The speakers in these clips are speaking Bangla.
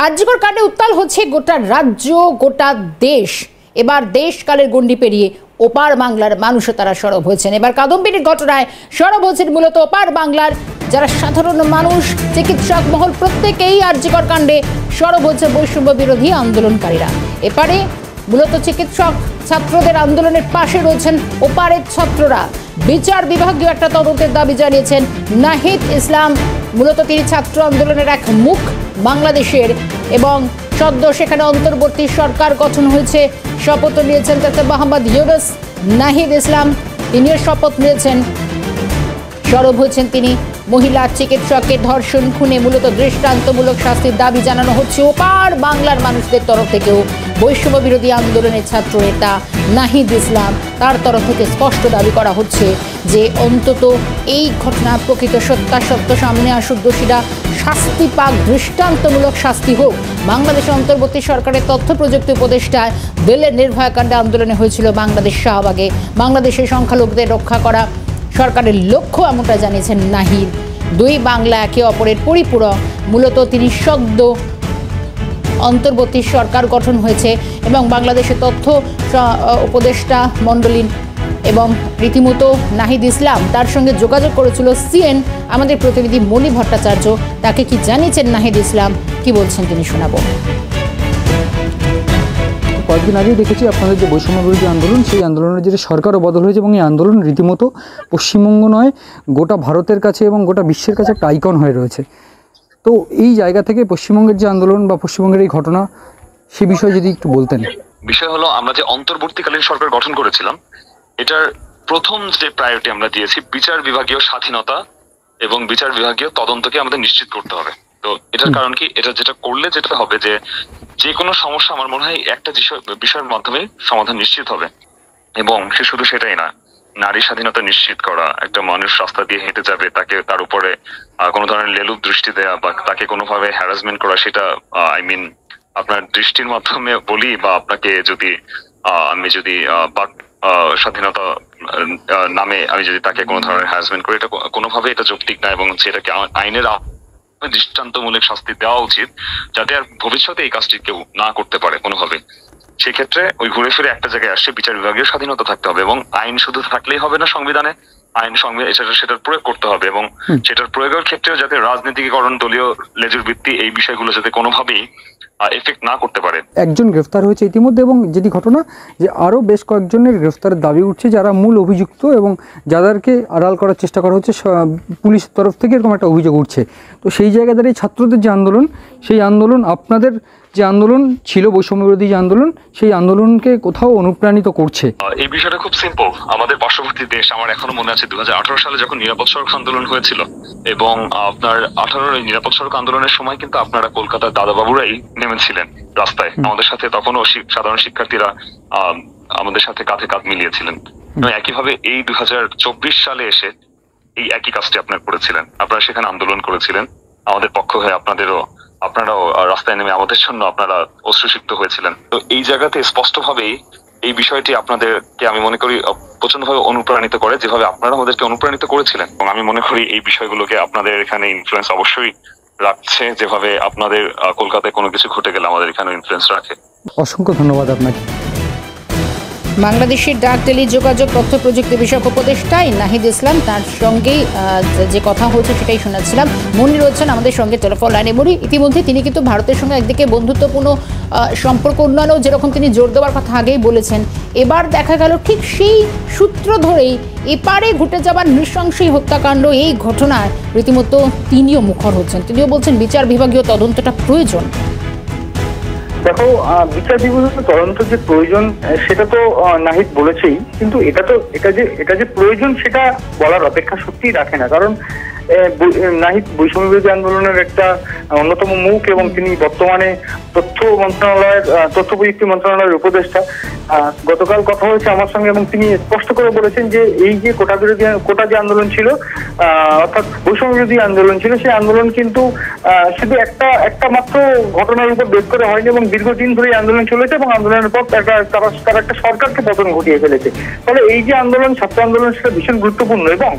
আরজিকর কাণ্ডে উত্তাল হচ্ছে গোটা রাজ্য, গোটা দেশ। এবার দেশকালের গণ্ডি পেরিয়ে ওপার বাংলার মানুষও তারা সরব হয়েছেন। এবার কাদম্বিনীর ঘটনায় সরব হয়েছেন মূলত ওপার বাংলার যারা সাধারণ মানুষ, চিকিৎসক মহল, প্রত্যেকেই আরজিকর কাণ্ডে সরব হচ্ছে বৈষম্য বিরোধী আন্দোলনকারীরা। এপারে মূলত চিকিৎসক ছাত্রদের আন্দোলনের পাশে রয়েছেন ওপারের ছাত্ররা। বিচার বিভাগীয় একটা তদন্তের দাবি জানিয়েছেন নাহিদ ইসলাম। মূলত তিনি ছাত্র আন্দোলনের এক মুখ বাংলাদেশের, এবং সদ্য সেখানে অন্তর্বর্তী সরকার গঠন হয়েছে। শপথ নিয়েছেন ডক্টর মোহাম্মদ ইউনুস। নাহিদ ইসলাম তিনিও শপথ নিয়েছেন, সরব হয়েছেন তিনি। মহিলা চিকিৎসকের ধর্ষণ খুনে মূলত দৃষ্টান্তমূলক শাস্তির দাবি জানানো হচ্ছে ওপার বাংলার মানুষদের তরফ থেকেও। বৈষম্য বিরোধী আন্দোলনের ছাত্র নেতা নাহিদ ইসলাম, তার তরফ থেকে স্পষ্ট দাবি করা হচ্ছে যে অন্তত এই ঘটনা প্রকৃত সত্যাসত্য সামনে আসুক, দোষীরা শাস্তি পাক, দৃষ্টান্তমূলক শাস্তি হোক। বাংলাদেশের অন্তর্বর্তী সরকারের তথ্য প্রযুক্তি উপদেষ্টা বেলের নির্ভয়া কাণ্ডে আন্দোলনে হয়েছিল বাংলাদেশ শাহবাগে। বাংলাদেশের সংখ্যালঘুদের রক্ষা করা সরকারের লক্ষ্য, এমনটা জানিয়েছেন নাহিদ। দুই বাংলা একে অপরের পরিপূরক। মূলত তিনি সদ্য অন্তর্বর্তী সরকার গঠন হয়েছে এবং বাংলাদেশের তথ্য উপদেষ্টা মণ্ডলী এবং রীতিমতো নাহিদ ইসলাম তার সঙ্গে যোগাযোগ করেছিল সিএন। আমাদের প্রতিনিধি মনি ভট্টাচার্য তাকে কি জানিয়েছেন নাহিদ ইসলাম, কি বলছেন তিনি শোনাবো। কয়েকদিন আগেই দেখেছি আপনাদের যে বৈষম্য বিরোধী আন্দোলন, সেই আন্দোলনের যে সরকারও বদল হয়েছে এবং এই আন্দোলন রীতিমতো পশ্চিমবঙ্গ নয় গোটা ভারতের কাছে এবং গোটা বিশ্বের কাছে একটা আইকন হয়ে রয়েছে। তো এই জায়গা থেকে পশ্চিমবঙ্গের যে আন্দোলন বা পশ্চিমবঙ্গের এই ঘটনা, সে বিষয়ে যদি একটু বলতেন। বিষয় হলো, আমরা যে অন্তর্বর্তীকালীন সরকার গঠন করেছিলাম, এটার প্রথম যে প্রায়োরিটি আমরা দিয়েছি বিচার বিভাগীয় স্বাধীনতা এবং বিচার বিভাগীয় তদন্তকে আমাদের নিশ্চিত করতে হবে। তো এটার কারণ কি, এটা যেটা করলে যেটা হবে যে কোনো সমস্যা আমার মনে হয় একটা বিষয়ের মাধ্যমে সমাধান নিশ্চিত হবে। এবং সে শুধু সেটাই না, নারী স্বাধীনতা নিশ্চিত করা, একটা মানুষ রাস্তা দিয়ে হেঁটে যাবে, তাকে তার উপরে কোনো ধরনের লেলুপ দৃষ্টি দেয়া বা তাকে কোনোভাবে হ্যারাসমেন্ট করা, সেটা আপনার দৃষ্টির মাধ্যমে বলি বা আপনাকে যদি আমি যদি স্বাধীনতা নামে আমি যদি তাকে কোনো ধরনের হ্যারাসমেন্ট করি, এটা কোনোভাবে এটা যৌক্তিক না এবং সেটাকে আইনের দৃষ্টান্তমূলক শাস্তি দেওয়া উচিত, যাতে আর ভবিষ্যতে এই কাজটি কেউ না করতে পারে কোনোভাবে। সেক্ষেত্রে ওই ঘুরে ফিরে একটা জায়গায় আসছে, বিচার বিভাগীয় স্বাধীনতা থাকতে হবে এবং আইন শুধু থাকলেই হবে না, সংবিধানে আইন সেটার প্রয়োগ করতে হবে এবং সেটার প্রয়োগের ক্ষেত্রেও যাতে রাজনীতিকরণ, দলীয় লেজুর ভিত্তি, এই বিষয়গুলো যাতে কোনোভাবেই এফেক্ট না করতে পারে। একজন গ্রেফতার হয়েছে ইতিমধ্যে এবং যেটি ঘটনা যে আরও বেশ কয়েকজনের গ্রেফতারের দাবি উঠছে, যারা মূল অভিযুক্ত এবং যাদেরকে আড়াল করার চেষ্টা করা হচ্ছে পুলিশের তরফ থেকে, এরকম একটা অভিযোগ উঠছে। তো সেই জায়গা দাঁড়িয়ে ছাত্রদের যে আন্দোলন, সেই আন্দোলন আপনাদের যে আন্দোলন ছিল বৈষম্য বিরোধী যে আন্দোলন, সেই আন্দোলনকে কোথাও অনুপ্রাণিত করছে। এই বিষয়টা খুব সিম্পল। আমাদের পার্শ্ববর্তী দেশ, আমার এখনো মনে আছে 2018 সালে যখন নিরাপদ সড়ক আন্দোলন হয়েছিল এবং আপনার 18 নিরাপদ সড়ক আন্দোলনের সময় কিন্তু আপনারা কলকাতার দাদাবাবুরাই নেমেছিলেন রাস্তায় আমাদের সাথে। তখনও সাধারণ শিক্ষার্থীরা আমাদের সাথে কাঁধে কাঁধ মিলিয়েছিলেন। একইভাবে এই 2024 সালে এসে এই একই কাজটি আপনারা করেছিলেন। আপনারা সেখানে আন্দোলন করেছিলেন আমাদের পক্ষ হয়ে, আপনারাও রাস্তায় নেমে আমাদের জন্য আপনারা অশ্রুসিক্ত হয়েছিলেন। তো এই জায়গাতে স্পষ্টভাবেই এই বিষয়টি আপনাদেরকে আমি মনে করি প্রচন্ডভাবে অনুপ্রাণিত করে, যেভাবে আপনারা আমাদেরকে অনুপ্রাণিত করেছিলেন। এবং আমি মনে করি এই বিষয়গুলোকে আপনাদের এখানে ইনফ্লুয়েন্স অবশ্যই রাখছে, যেভাবে আপনাদের কলকাতায় কোনো কিছু ঘটে গেলে আমাদের এখানে ইনফ্লুয়েন্স রাখে। অসংখ্য ধন্যবাদ আপনাকে। বাংলাদেশের ডাক টেলি যোগাযোগ তথ্য প্রযুক্তি বিষয়ক উপদেষ্টাই নাহিদ ইসলাম, তার সঙ্গেই যে কথা হয়েছে সেটাই শোনাচ্ছিলাম। মনি রয়েছেন আমাদের সঙ্গে টেলিফোন লাইনে। মনি, ইতিমধ্যে তিনি কিন্তু ভারতের সঙ্গে একদিকে বন্ধুত্বপূর্ণ সম্পর্ক উন্নয়নও যেরকম তিনি জোর দেওয়ার কথা আগেই বলেছেন, এবার দেখা গেল ঠিক সেই সূত্র ধরেই এপারে ঘটে যাবার নৃশংসী হত্যাকাণ্ড, এই ঘটনায় রীতিমতো তিনিও মুখর হচ্ছেন। তিনিও বলছেন বিচার বিভাগীয় তদন্তটা প্রয়োজন। দেখো, বিচার বিভাগীয় তদন্ত যে প্রয়োজন সেটা তো নাহিদ বলেছেই, কিন্তু এটা যে প্রয়োজন সেটা বলার অপেক্ষা সত্যিই রাখে না। কারণ নাহিদ বৈষম্য বিরোধী আন্দোলনের একটা অন্যতম মুখ এবং তিনি বর্তমানে তথ্য প্রযুক্তি মন্ত্রণালয়ের উপদেষ্টা। গতকাল কথা হয়েছে আমার সঙ্গে এবং তিনি স্পষ্ট করে বলেছেন যে এই যে কোটা যে আন্দোলন ছিল, অর্থাৎ বৈষম্য বিরোধী আন্দোলন ছিল, সেই আন্দোলন কিন্তু শুধু একটা মাত্র ঘটনার উপর বেশ করে হয়নি এবং দীর্ঘদিন ধরে এই আন্দোলন চলেছে এবং আন্দোলনের পর তারা একটা সরকারকে পতন ঘটিয়ে ফেলেছে। ফলে এই যে আন্দোলন, ছাত্র আন্দোলন, সেটা ভীষণ গুরুত্বপূর্ণ এবং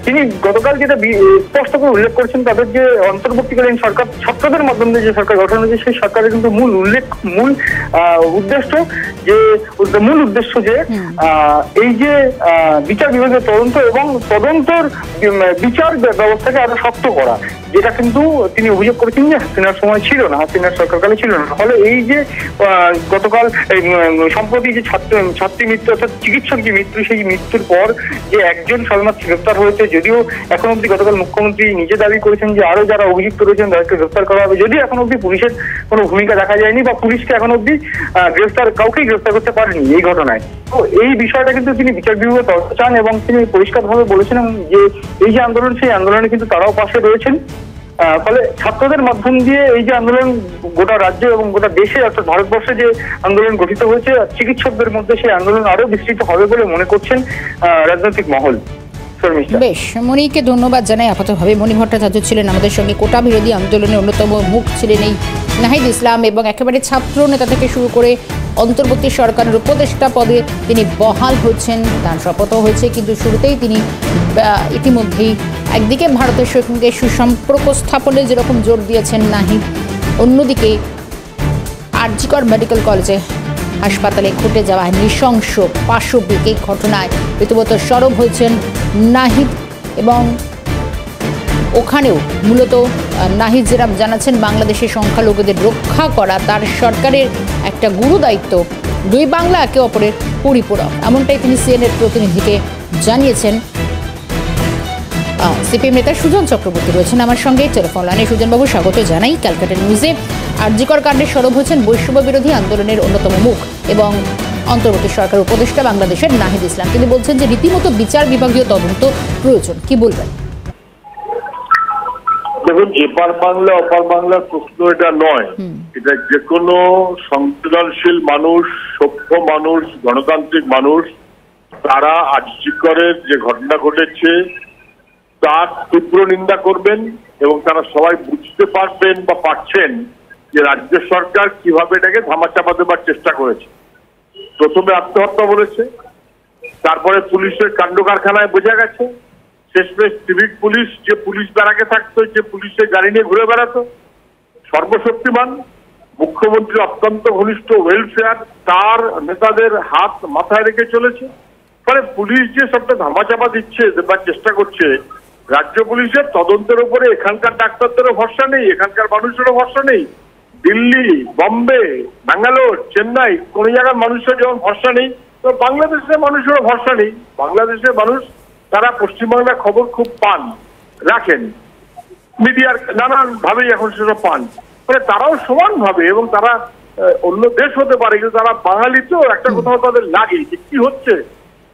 তিনি গতকাল যেটা স্পষ্ট করে উল্লেখ করেছেন, তাদের যে অন্তর্বর্তীকালীন সরকার ছাত্রদের মাধ্যমে যে সরকার গঠন হয়েছে, সেই সরকারের কিন্তু মূল উদ্দেশ্য যে এই যে বিচার বিভাগের তদন্ত এবং তদন্তর বিচার ব্যবস্থাকে আরো শক্ত করা, যেটা কিন্তু তিনি অভিযোগ করেছেন যে হাসিনার সময় ছিল না, হাসিনার সরকারকালে ছিল না। ফলে এই যে গতকাল সম্প্রতি যে ছাত্রী মৃত্যু অর্থাৎ চিকিৎসক যে মৃত্যু, সেই মৃত্যুর পর যে একজন সবেমাত্র গ্রেফতার হয়েছে, যদিও এখন অব্দি গতকাল মুখ্যমন্ত্রী নিজে দাবি করেছেন যে আরো যারা অভিযুক্ত রয়েছেন তাদেরকে গ্রেফতার করা হবে, যদিও এখন অব্দি পুলিশের কোনো ভূমিকা দেখা যায়নি বা পুলিশকে এখন অব্দি কাউকেই গ্রেফতার করতে পারেনি এই ঘটনায়। তো এই বিষয়টা কিন্তু তিনি বিচার বিভাগে তদন্ত চান এবং তিনি পরিষ্কারভাবে বলেছিলেন যে এই যে আন্দোলন, সেই আন্দোলনে কিন্তু তারাও পাশে রয়েছেন। ফলে ছাত্রদের মাধ্যম দিয়ে এই যে আন্দোলন গোটা রাজ্যে এবং গোটা দেশে অর্থাৎ ভারতবর্ষে যে আন্দোলন গঠিত হয়েছে, চিকিৎসকদের মধ্যে সেই আন্দোলন আরো বিস্তৃত হবে বলে মনে করছেন রাজনৈতিক মহল। বেশ, মণিকে ধন্যবাদ জানাই। আপাততভাবে মণি ভট্টাচার্য ছিলেন আমাদের সঙ্গে। কোটা বিরোধী আন্দোলনের অন্যতম মুখ ছিলেন এই নাহিদ ইসলাম এবং একেবারে ছাত্র নেতা থেকে শুরু করে অন্তর্বর্তী সরকারের উপদেষ্টা পদে তিনি বহাল হয়েছেন, তার শপথও হয়েছে। কিন্তু শুরুতেই তিনি ইতিমধ্যেই একদিকে ভারতের সঙ্গে সুসম্পর্ক স্থাপনে যেরকম জোর দিয়েছেন নাহিদ, অন্যদিকে আরজিকর মেডিকেল কলেজে হাসপাতালে ঘটে যাওয়া নৃশংস পাশবিক এই ঘটনায় রীতিমতো সরব হয়েছেন নাহিদ। এবং ওখানেও মূলত নাহিদ যেরা জানাচ্ছেন, বাংলাদেশের সংখ্যালঘুদের রক্ষা করা তার সরকারের একটা গুরু দায়িত্ব, দুই বাংলা একে অপরের পরিপূরক, এমনটাই তিনি সিএনএর প্রতিনিধিকে জানিয়েছেন। সিপিএম নেতা সুজন চক্রবর্তী রয়েছেন আমার সঙ্গে টেলিফোন লাইনে। সুজনবাবু, স্বাগত জানাই ক্যালকাটা নিউজে। আরজিকর কাণ্ডে সরব হয়েছেন বৈষম্য বিরোধী আন্দোলনের অন্যতম মুখ এবং অন্তর্বর্তী সরকার উপদেষ্টা বাংলাদেশের নাহিদ ইসলাম। তিনি বলছেন যে রীতিমতো বিচার বিভাগীয় তদন্ত প্রয়োজন, কি বলবেন? দেখুন, এপার বাংলা ওপার বাংলার প্রশ্ন এটা নয়, এটা যে কোনো সংবেদনশীল মানুষ, সভ্য মানুষ, গণতান্ত্রিক মানুষ, তারা আরজিকরের যে ঘটনা ঘটেছে তার তীব্র নিন্দা করবেন এবং তারা সবাই বুঝতে পারবেন বা পারছেন যে রাজ্য সরকার কিভাবে এটাকে ধামাচাপা দেবার চেষ্টা করেছে। প্রথমে আত্মহত্যা বলেছে, তারপরে পুলিশের কাণ্ড কারখানায় বোঝা গেছে, শেষমেশ সিভিক পুলিশ, যে পুলিশ ব্যারাকে থাকতো, যে পুলিশের গাড়ি নিয়ে ঘুরে বেড়াতো, সর্বশক্তিমান মুখ্যমন্ত্রী অত্যন্ত ঘনিষ্ঠ ওয়েলফেয়ার, তার নেতাদের হাত মাথায় রেখে চলেছে। ফলে পুলিশ যে সবটা ধামাচাপা দিচ্ছে, দেবার চেষ্টা করছে, রাজ্য পুলিশের তদন্তের উপরে এখানকার ডাক্তারদেরও ভরসা নেই, এখানকার মানুষেরও ভরসা নেই। দিল্লি, বম্বে, ব্যাঙ্গালোর, চেন্নাই, কোন জায়গার মানুষের যেমন ভরসা নেই, তো বাংলাদেশের মানুষেরও ভরসা নেই। বাংলাদেশের মানুষ তারা পশ্চিমবাংলার খবর খুব পান, রাখেন, মিডিয়ার নানান ভাবেই এখন সেসব পান। ফলে তারাও সমান ভাবে, এবং তারা অন্য দেশ হতে পারে কিন্তু তারা বাঙালি, তো একটা কোথাও তাদের লাগে যে কি হচ্ছে,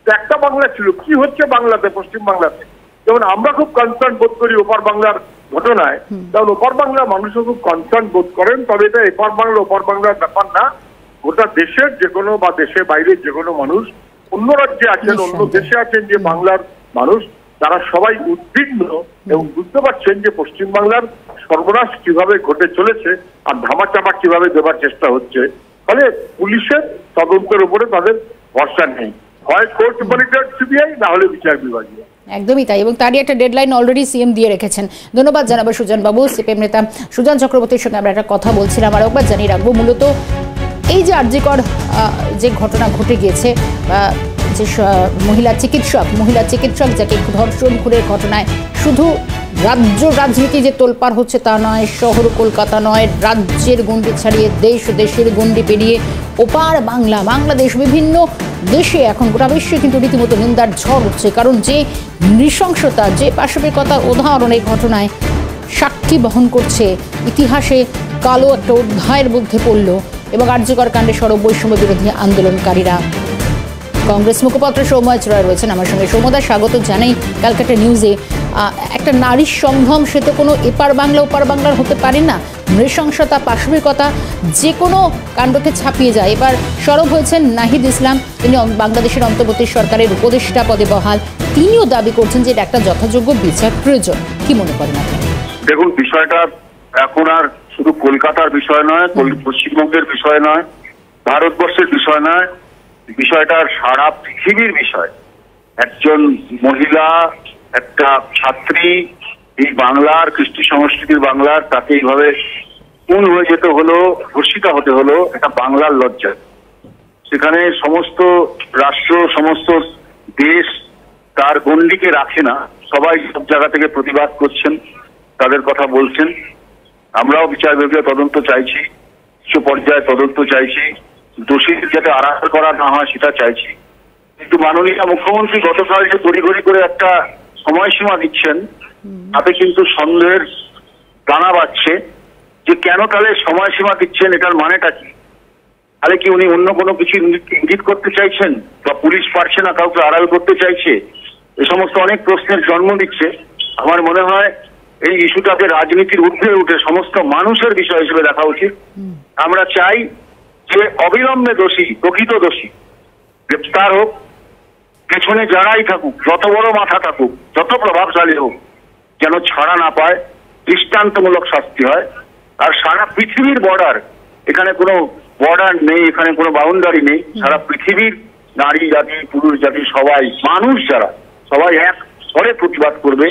একটা বাংলা ছিল, কি হচ্ছে বাংলাতে, পশ্চিম বাংলাতে। যেমন আমরা খুব কনসার্ন বোধ করি ওপার বাংলার ঘটনায়, যেমন ওপার বাংলার মানুষও খুব কনসার্ন বোধ করেন, তবে এটা এপার বাংলা ওপার বাংলার ব্যাপার না। গোটা দেশের যে কোনো বা দেশের বাইরের যে কোনো মানুষ, অন্য রাজ্যে আছেন, অন্য দেশে আছেন যে বাংলার মানুষ, তারা সবাই উদ্বিগ্ন এবং বুঝতে পারছেন যে পশ্চিমবাংলার সর্বনাশ কিভাবে ঘটে চলেছে আর ধামাচাপা কিভাবে দেবার চেষ্টা হচ্ছে। ফলে পুলিশের তদন্তের উপরে তাদের ভরসা নেই, হয় কোর্ট মনিটর সিবিআই, না হলে বিচার বিভাগীয়। একদমই তাই, এবং তারই একটা ডেডলাইন অলরেডি সিএম দিয়ে রেখেছেন। ধন্যবাদ জানাবো সুজন বাবু। সিপিএম নেতা সুজন চক্রবর্তীর সঙ্গে আমরা একটা কথা বলছিলাম, আর একবার জানিয়ে রাখবো, মূলত এই যে আরজিকর যে ঘটনা ঘটে গিয়েছে, যে মহিলা চিকিৎসক যাকে ধর্ষণ খুনের ঘটনায় শুধু রাজ্য রাজনীতি যে তোলপাড় হচ্ছে তা নয়, শহর কলকাতা নয়, রাজ্যের গণ্ডি ছাড়িয়ে দেশের গণ্ডি পেরিয়ে ওপার বাংলাদেশ, বিভিন্ন দেশে এখন গোটা বিশ্বে কিন্তু রীতিমতো নিন্দার ঝড় উঠছে। কারণ যে নৃশংসতা, যে পাশবিকতার উদাহরণ এই ঘটনায় সাক্ষী বহন করছে, ইতিহাসে কালো একটা অধ্যায়ের মধ্যে পড়ল। এবং আরজিকর কাণ্ডে সরব বৈষম্য বিরোধী আন্দোলনকারীরা। কংগ্রেস মুখপাত্র সৌম্য চড়াই রয়েছেন আমার সঙ্গে। সৌম্যদা, স্বাগত জানাই ক্যালকাটা নিউজে। একটা নারীর সংগ্রাম, সে তো কোনো এপার বাংলা ওপার বাংলার হতে পারে না। নৃশংসতা, পাশবিকতা যে কোনো কাণ্ডকে ছাপিয়ে যায়। এবার সরব হয়েছেন নাহিদ ইসলাম, তিনি বাংলাদেশের অন্তর্বর্তী সরকারের উপদেষ্টা পদে বহাল। তিনিও দাবি করছেন যে এটা একটা যথাযোগ্য বিচার প্রয়োজন। কি মনে করেন আপনি? দেখুন, বিষয়টা এখন আর শুধু কলকাতার বিষয় নয়, পশ্চিমবঙ্গের বিষয় নয়, ভারতবর্ষের বিষয় নয়, বিষয়টা সারা পৃথিবীর বিষয়। একজন মহিলা একটা ছাত্রী এই বাংলার কৃষ্টি সংস্কৃতির বাংলার তাকে এইভাবে খুন হয়ে যেতে হলো, ধর্ষিতা হতে হলো, এটা বাংলার লজ্জা। সেখানে সমস্ত রাষ্ট্র, সমস্ত দেশ তার গণ্ডিকে রাখে না, সবাই সব জায়গা থেকে প্রতিবাদ করছেন, তাদের কথা বলছেন। আমরাও বিচার বিভাগীয় তদন্ত চাইছি, উচ্চ পর্যায়ে তদন্ত চাইছি, দোষীদের যাতে আড়াল করা না হয় সেটা চাইছি। কিন্তু মাননীয় মুখ্যমন্ত্রী গতকাল যে তড়িঘড়ি করে একটা সময়সীমা দিচ্ছেন, তাতে কিন্তু সন্দেহের দানা বাজছে যে কেন তাহলে সময়সীমা দিচ্ছেন, এটার মানেটা কি? তাহলে কি উনি অন্য কোনো কিছু ইঙ্গিত করতে চাইছেন, বা পুলিশ পারছে না কাউকে আড়াল করতে চাইছে? এ সমস্ত অনেক প্রশ্নের জন্ম দিচ্ছে। আমার মনে হয় এই ইস্যুটাকে রাজনীতির ঊর্ধ্বে উঠে সমস্ত মানুষের বিষয় হিসেবে দেখা উচিত। আমরা চাই যে অবিলম্বে দোষী, প্রকৃত দোষী গ্রেপ্তার হোক, পেছনে যারাই থাকুক, যত বড় মাথা থাকুক, যত প্রভাবশালী হোক, যেন ছাড়া না পায়, দৃষ্টান্তমূলক শাস্তি হয়। আর সারা পৃথিবীর বর্ডার, এখানে কোনো বর্ডার নেই, এখানে কোনো বাউন্ডারি নেই, সারা পৃথিবীর নারী জাতি, পুরুষ জাতি, সবাই, মানুষ যারা, সবাই এক স্বরে প্রতিবাদ করবে।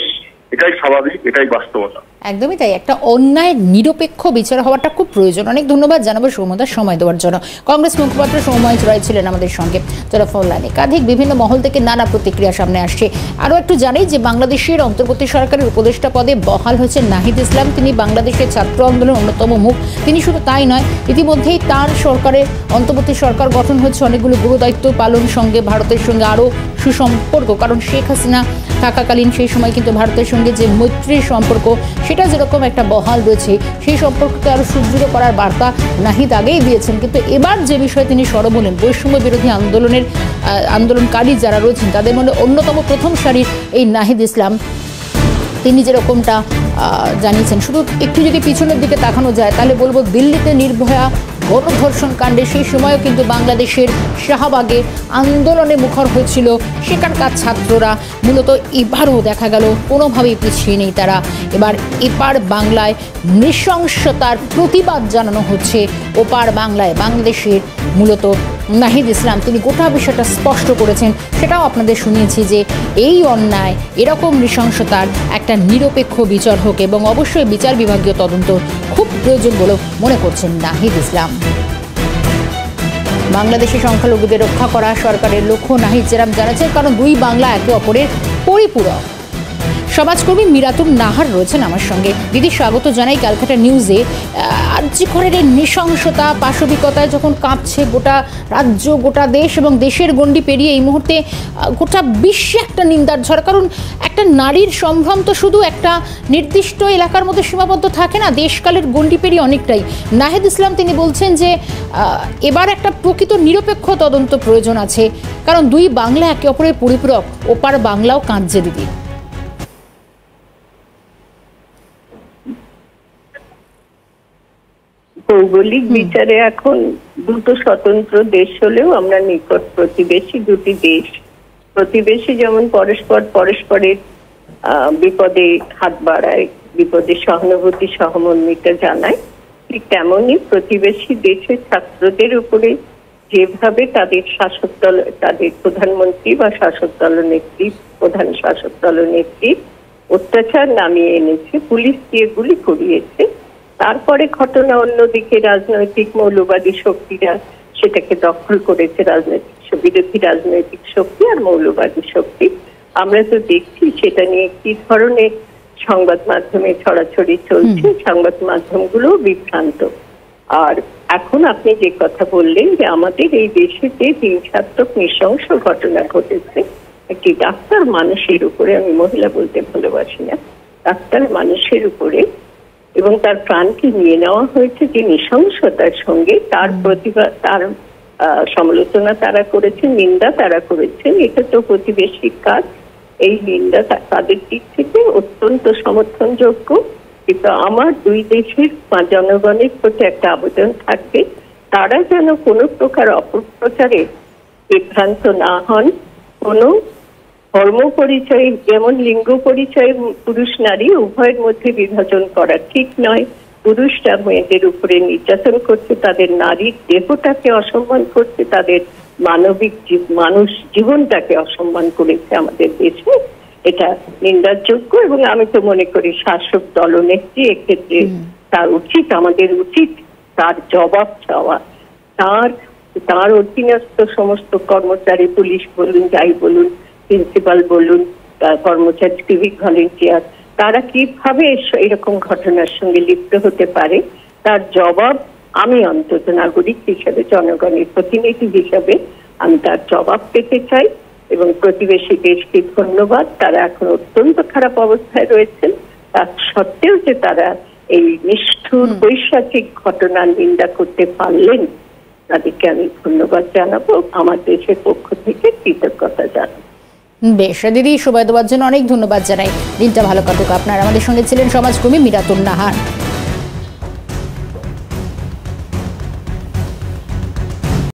এটাই স্বাভাবিক, এটাই বাস্তবতা। একদমই তাই, একটা অন্যায় নিরপেক্ষ বিচার হওয়াটা খুব প্রয়োজন। অনেক ধন্যবাদ জানাবো সৌম্যদার সময় দেওয়ার জন্য। কংগ্রেস মুখপাত্র সৌম্য রায় ছিলেন আমাদের সঙ্গে। যারা ফোন লাইনে একাধিক বিভিন্ন মহল থেকে নানা প্রতিক্রিয়া সামনে আসছে। আরও একটু জানি যে বাংলাদেশের অন্তর্বর্তী সরকারের উপদেষ্টা পদে বহাল হয়েছে নাহিদ ইসলাম। তিনি বাংলাদেশের ছাত্র আন্দোলনের অন্যতম মুখ। তিনি শুধু তাই নয়, ইতিমধ্যেই তার সরকারের অন্তর্বর্তী সরকার গঠন হয়েছে, অনেকগুলো গুরুদায়িত্ব পালন, সঙ্গে ভারতের সঙ্গে আরও সুসম্পর্ক। কারণ শেখ হাসিনা থাকাকালীন সেই সময় কিন্তু ভারতের সঙ্গে যে মৈত্রীর সম্পর্ক, সেটা যেরকম একটা বহাল রয়েছে, সেই সম্পর্ককে আরও সুদৃঢ় করার বার্তা নাহিদ আগেই দিয়েছেন। কিন্তু এবার যে বিষয়ে তিনি সরব হলেন, বৈষম্য বিরোধী আন্দোলনকারী যারা রয়েছেন তাদের মধ্যে অন্যতম প্রথম সারির এই নাহিদ ইসলাম, তিনি যেরকমটা জানিয়েছেন। শুধু একটু যদি পিছনের দিকে তাকানো যায় তাহলে বলবো, দিল্লিতে নির্ভয়া গণধর্ষণ কাণ্ডে সেই সময়ও কিন্তু বাংলাদেশের শাহবাগে আন্দোলনে মুখর হয়েছিল সেখানকার ছাত্ররা। মূলত এবারও দেখা গেল কোনোভাবেই পিছিয়ে নেই তারা। এবার এপার বাংলায় নৃশংসতার প্রতিবাদ জানানো হচ্ছে ওপার বাংলায়। বাংলাদেশের মূলত নাহিদ ইসলাম তিনি গোটা বিষয়টা স্পষ্ট করেছেন, সেটাও আপনাদের শুনিয়েছি যে এই অন্যায়, এরকম নৃশংসতার একটা নিরপেক্ষ বিচার হোক, এবং অবশ্যই বিচার বিভাগীয় তদন্ত খুব প্রয়োজন বলে মনে করছেন নাহিদ ইসলাম। বাংলাদেশি সংখ্যালঘুদের রক্ষা করা সরকারের লক্ষ্য নাহিদ ইসলাম জানাচ্ছেন, কারণ দুই বাংলা একে অপরের পরিপূরক। সমাজকর্মী মিরাতুন নাহার রয়েছেন আমার সঙ্গে। দিদি, স্বাগত জানাই ক্যালকাটা নিউজে। আরজিকরের নৃশংসতা, পাশবিকতায় যখন কাঁপছে গোটা রাজ্য, গোটা দেশ, এবং দেশের গণ্ডি পেরিয়ে এই মুহূর্তে গোটা বিশ্বে একটা নিন্দার ঝড়। কারণ একটা নারীর সম্ভ্রম তো শুধু একটা নির্দিষ্ট এলাকার মধ্যে সীমাবদ্ধ থাকে না, দেশকালের গণ্ডি পেরিয়ে অনেকটাই। নাহিদ ইসলাম তিনি বলছেন যে এবার একটা প্রকৃত নিরপেক্ষ তদন্ত প্রয়োজন আছে, কারণ দুই বাংলা একে অপরের পরিপূরক। ওপার বাংলাও কাঁদছে দিদি। ভৌগোলিক বিচারে এখন দুটো স্বতন্ত্র দেশ হলেও আমরা নিকট প্রতিবেশী দুটি দেশ। প্রতিবেশী যেমন পরস্পরের বিপদে হাত বাড়ায়, বিপদে সহানুভূতি সহমর্মিতা জানায়, ঠিক তেমনই প্রতিবেশী দেশের ছাত্রদের উপরে যেভাবে তাদের শাসক দল, তাদের প্রধানমন্ত্রী বা শাসক দলনেত্রী, প্রধান শাসক দলনেত্রী অত্যাচার নামিয়ে এনেছে, পুলিশ দিয়ে গুলি করিয়েছে, তারপরে ঘটনা অন্যদিকে রাজনৈতিক মৌলবাদী শক্তিরা সেটাকে দখল করেছে, বিরোধী রাজনৈতিক শক্তি আর মৌলবাদী শক্তি। আমরা তো দেখছি সেটা নিয়ে কি ধরনের সংবাদ মাধ্যমে ছড়াছড়ি চলছে, সংবাদ মাধ্যমগুলো বিভ্রান্ত। আর এখন আপনি যে কথা বললেন যে আমাদের এই দেশে যে হিংসাত্মক নৃশংস ঘটনা ঘটেছে, একটি ডাক্তার মানুষের উপরে, আমি মহিলা বলতে ভালোবাসি না, ডাক্তার মানুষের উপরে, এবং তার প্রাণকে নিয়ে নেওয়া হয়েছে যে নৃশংসতার সঙ্গে, তার প্রতিবাদ, তার সমালোচনা তারা করেছেন, নিন্দা তারা করেছেন। এটা তো প্রতিবেশীর কাজ। এই নিন্দা তাদের দিক থেকে অত্যন্ত সমর্থনযোগ্য। কিন্তু আমার দুই দেশের জনগণের প্রতি একটা আবেদন থাকবে, তারা যেন কোনো প্রকার অপপ্রচারে বিভ্রান্ত না হন। কোনো ধর্ম পরিচয়, যেমন লিঙ্গ পরিচয়, পুরুষ নারী উভয়ের মধ্যে বিভাজন করা ঠিক নয়। পুরুষরা মেয়েদের উপরে নির্যাতন করছে, তাদের নারীর দেহটাকে অসম্মান করছে, তাদের মানবিক জীবনটাকে অসম্মান করেছে আমাদের দেশে। এটা নিন্দার যোগ্য। এবং আমি তো মনে করি শাসক দলনেত্রী এক্ষেত্রে তার উচিত, আমাদের উচিত তার জবাব চাওয়া। তার অধীনস্থ সমস্ত কর্মচারী, পুলিশ বলুন, যাই বলুন, প্রিন্সিপাল বলুন, কর্মচারী, সিভিক ভলেন্টিয়ার, তারা কিভাবে এরকম ঘটনার সঙ্গে লিপ্ত হতে পারে তার জবাব আমি অন্তত নাগরিক হিসেবে, জনগণের প্রতিনিধি হিসেবে আমি তার জবাব পেতে চাই। এবং প্রতিবেশী দেশকে ধন্যবাদ, তারা এখন অত্যন্ত খারাপ অবস্থায় রয়েছেন, তার সত্ত্বেও যে তারা এই নিষ্ঠুর বৈশাখিক ঘটনার নিন্দা করতে পারলেন, তাদেরকে আমি ধন্যবাদ জানাবো, আমার দেশের পক্ষ থেকে কৃতজ্ঞতা জানাবো। বেশ দিদি, সময় দেওয়ার জন্য অনেক ধন্যবাদ জানাই। দিনটা ভালো কাটুক আপনার। আমাদের সঙ্গে ছিলেন সমাজকর্মী মীরাতুন নাহার।